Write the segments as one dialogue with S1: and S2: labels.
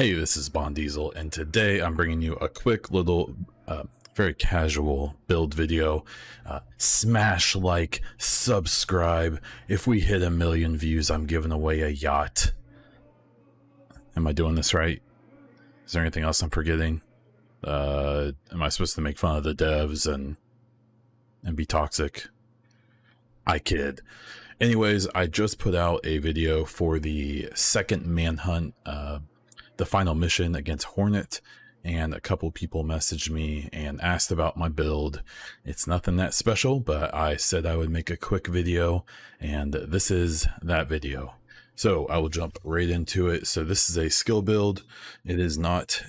S1: Hey, this is Bond Diesel, and today I'm bringing you a quick little, very casual build video. Smash like, subscribe. If we hit 1 million views, I'm giving away a yacht. Am I doing this right? Is there anything else I'm forgetting? Am I supposed to make fun of the devs and be toxic? I kid. Anyways, I just put out a video for the second manhunt, the final mission against Hornet, and a couple people messaged me and asked about my build. It's nothing that special, but I said I would make a quick video, and this is that video. So I will jump right into it. So this is a skill build. It is not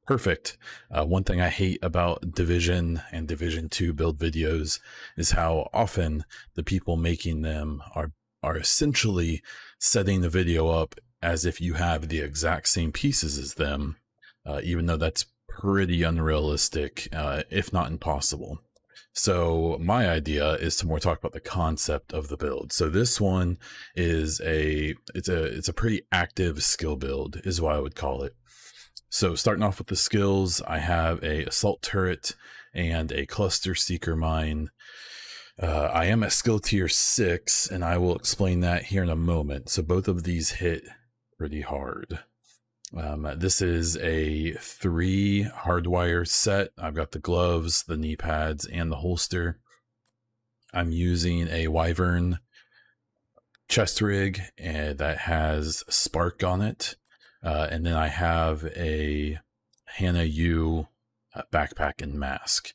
S1: perfect. One thing I hate about Division and Division 2 build videos is how often the people making them are essentially setting the video up as if you have the exact same pieces as them, even though that's pretty unrealistic, if not impossible. So my idea is to more talk about the concept of the build. So this one is it's a pretty active skill build is what I would call it. So starting off with the skills, I have a assault turret and a cluster seeker mine. I am at skill tier 6, and I will explain that here in a moment. So both of these hit pretty hard. This is a 3 hardwire set. I've got the gloves, the knee pads, and the holster. I'm using a Wyvern chest rig that has Spark on it. And then I have a hana-u backpack and mask.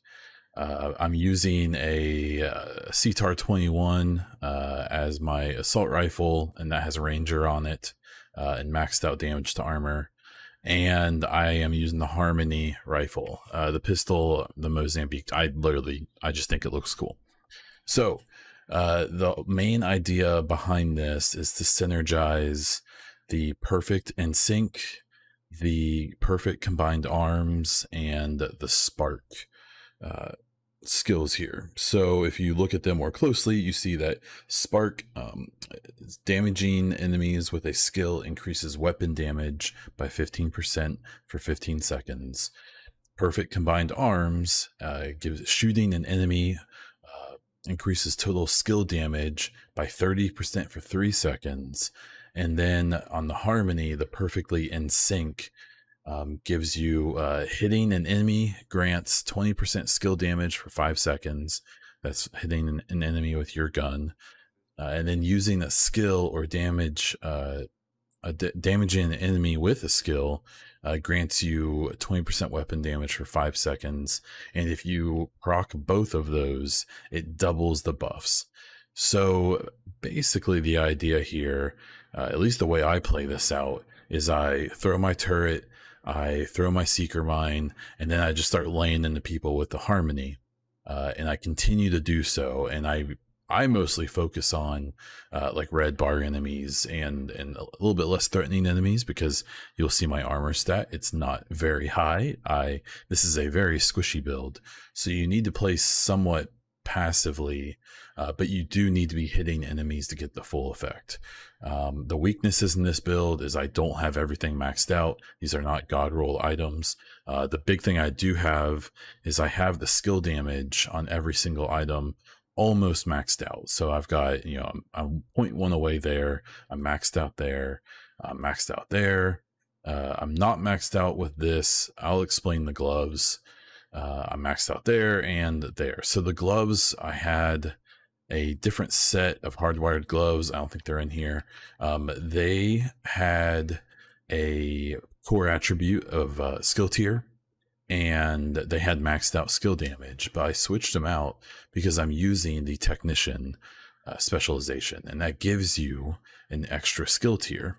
S1: I'm using a CTAR 21 as my assault rifle, and that has a Ranger on it and maxed out damage to armor. And I am using the Harmony rifle. The pistol, the Mozambique, I just think it looks cool. So the main idea behind this is to synergize the perfect in sync, the perfect combined arms, and the spark skills here. So if you look at them more closely, you see that spark is damaging enemies with a skill increases weapon damage by 15% for 15 seconds. Perfect combined arms gives shooting an enemy increases total skill damage by 30% for 3 seconds. And then on the Harmony, the perfectly in sync gives you hitting an enemy grants 20% skill damage for 5 seconds. That's hitting an enemy with your gun. And then using a skill or damaging an enemy with a skill grants you 20% weapon damage for 5 seconds. And if you proc both of those, it doubles the buffs. So basically the idea here, at least the way I play this out, is I throw my turret, I throw my seeker mine, and then I just start laying into people with the Harmony. And I continue to do so, and I mostly focus on like red bar enemies and a little bit less threatening enemies, because you'll see my armor stat, it's not very high. This is a very squishy build, so you need to play somewhat passively, but you do need to be hitting enemies to get the full effect. The weaknesses in this build is I don't have everything maxed out. These are not god roll items. The big thing I do have is I have the skill damage on every single item almost maxed out. So I've got, I'm 0.1 away there. I'm maxed out there. I'm maxed out there. I'm not maxed out with this. I'll explain the gloves. I'm maxed out there and there. So the gloves, I had a different set of hardwired gloves. I don't think they're in here. They had a core attribute of skill tier, and they had maxed out skill damage, but I switched them out because I'm using the technician specialization, and that gives you an extra skill tier.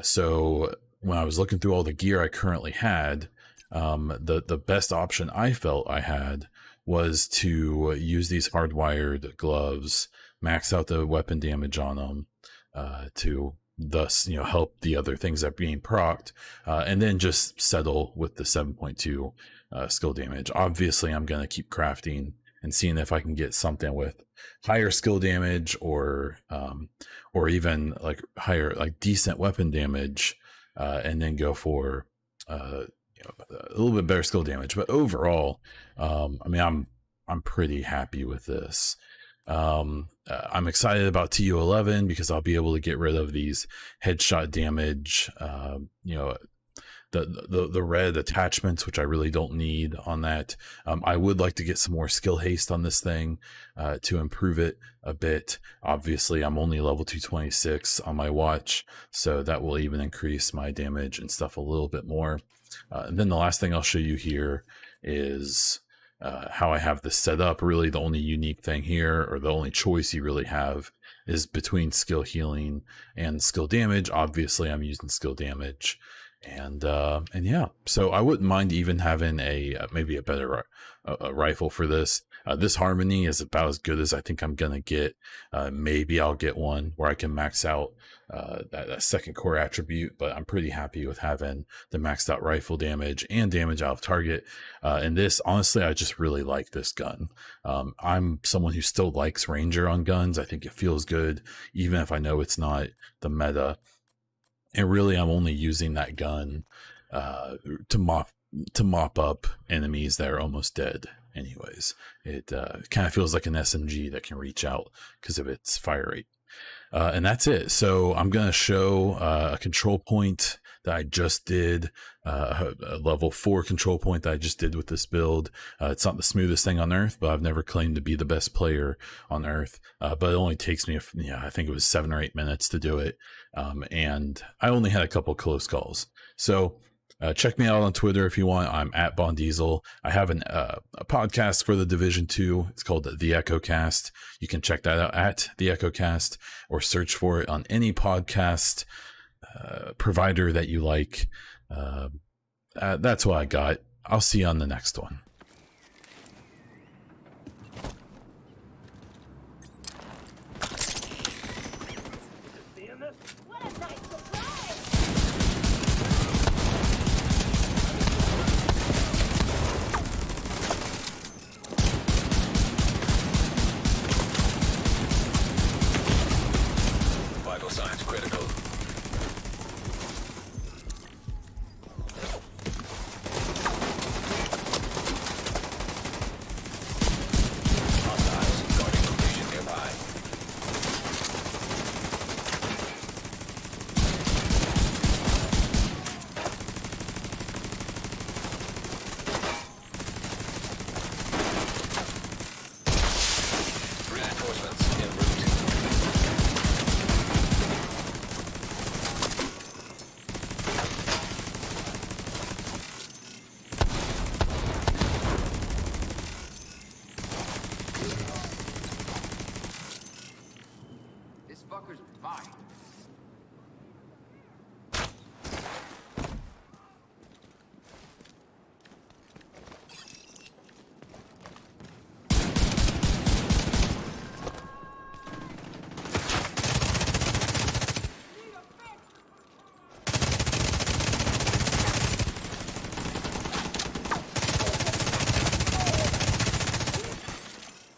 S1: So when I was looking through all the gear I currently had, the best option I felt I had was to use these hardwired gloves, max out the weapon damage on them, to thus help the other things that are being procced, and then just settle with the 7.2 skill damage. Obviously I'm going to keep crafting and seeing if I can get something with higher skill damage or even like higher, like decent weapon damage and then go for a little bit better skill damage. But overall, I mean, I'm pretty happy with this. I'm excited about TU11 because I'll be able to get rid of these headshot damage, the red attachments, which I really don't need on that. I would like to get some more skill haste on this thing to improve it a bit. Obviously, I'm only level 226 on my watch, so that will even increase my damage and stuff a little bit more. And then the last thing I'll show you here is how I have this set up. Really, the only unique thing here, or the only choice you really have, is between skill healing and skill damage. Obviously, I'm using skill damage. And yeah, so I wouldn't mind even having maybe a better rifle for this. This Harmony is about as good as I think I'm gonna get. Maybe I'll get one where I can max out that second core attribute, but I'm pretty happy with having the maxed out rifle damage and damage out of target. And this, honestly, I just really like this gun. I'm someone who still likes Ranger on guns. I think it feels good, even if I know it's not the meta. And really, I'm only using that gun to mop up enemies that are almost dead. Anyways, it kind of feels like an SMG that can reach out because of its fire rate. And that's it. So I'm going to show a control point that I just did, a level 4 control point that I just did with this build. It's not the smoothest thing on Earth, but I've never claimed to be the best player on Earth. But it only takes me, I think it was 7 or 8 minutes to do it. And I only had a couple close calls. So check me out on Twitter if you want. I'm at BonDiesel. I have a podcast for the Division 2. It's called The Echocast. You can check that out at The Echocast, or search for it on any podcast provider that you like. That's what I got. I'll see you on the next one.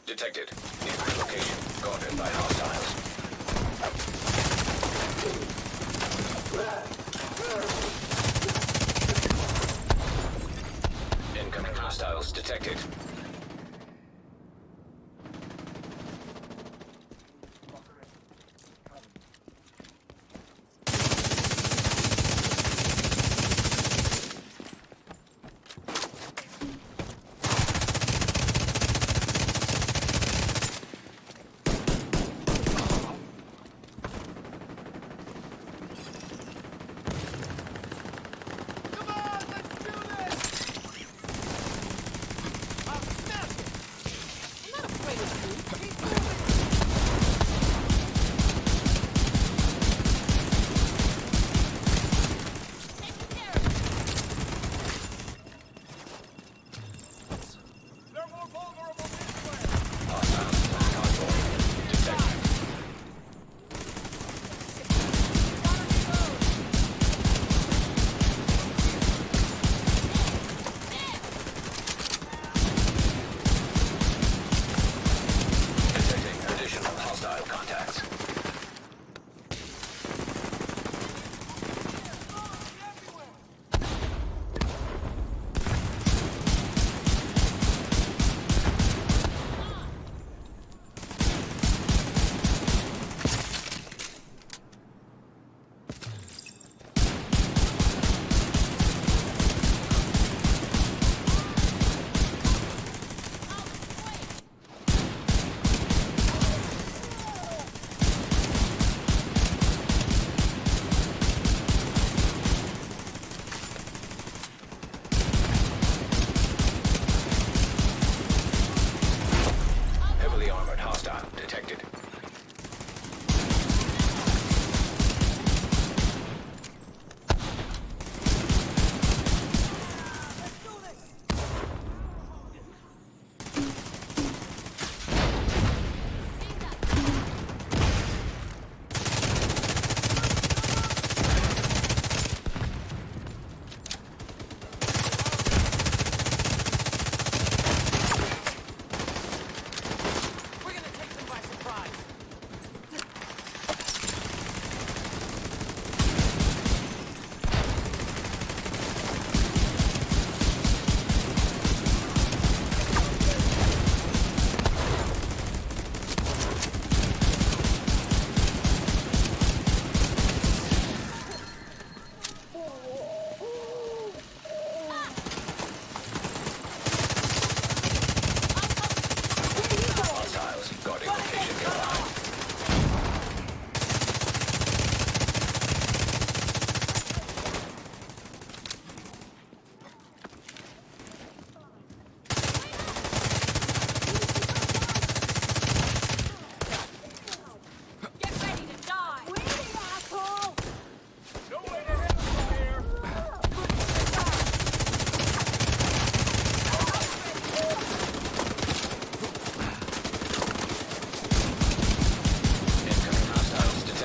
S2: Detected. New location. Guarded by hostiles. Incoming hostiles detected.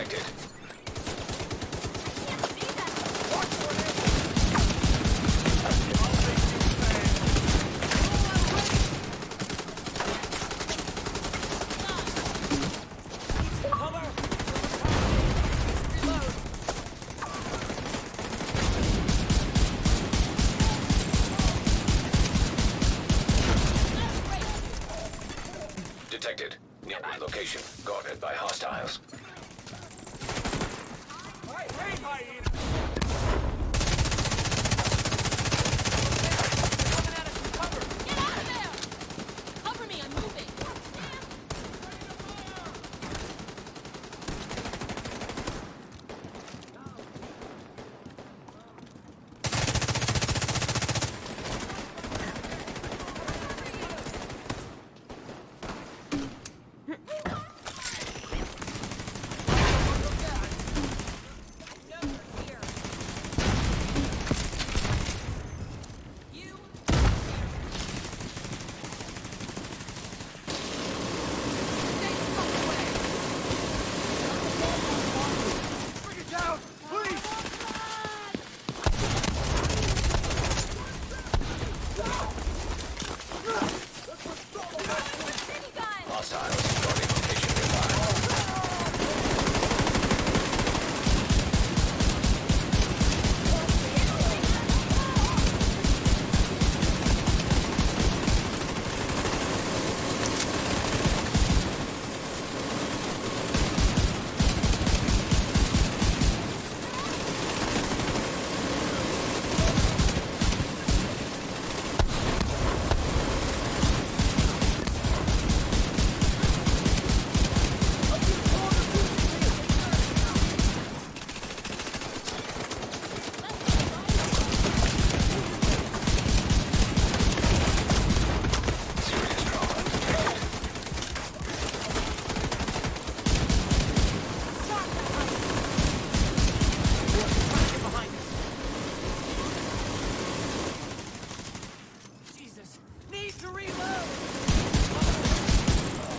S2: Detected. Detected. Nearby location guarded by hostiles.
S3: Get out of there! Cover me, I'm moving.
S2: Hostiles guarding location nearby. Serious trauma detected.
S4: Jesus, need to reload!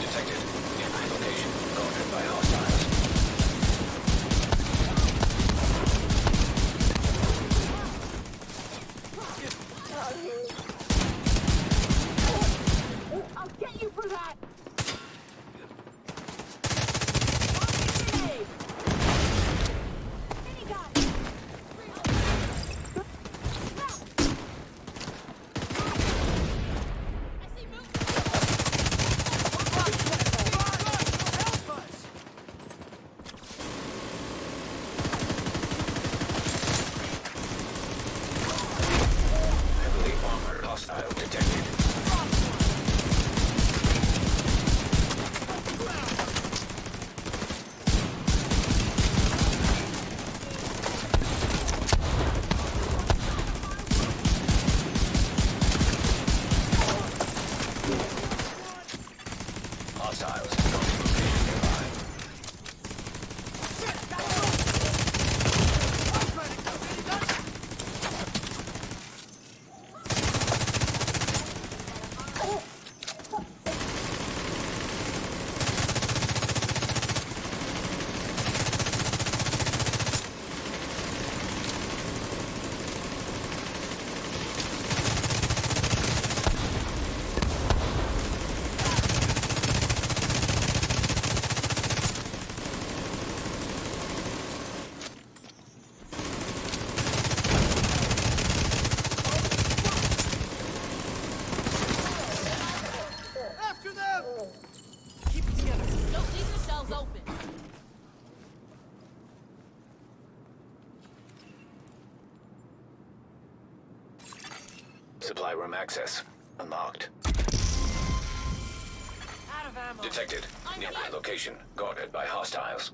S2: Detected. Nearby location guarded by hostiles.
S3: I'll get you for that!
S2: Heavily armored hostile detected. Hostiles guarding location nearby.
S4: After them! Keep it together.
S3: Don't leave yourselves open.
S2: Supply room access unlocked.
S4: Out of ammo.
S2: Detected. Nearby location guarded by hostiles.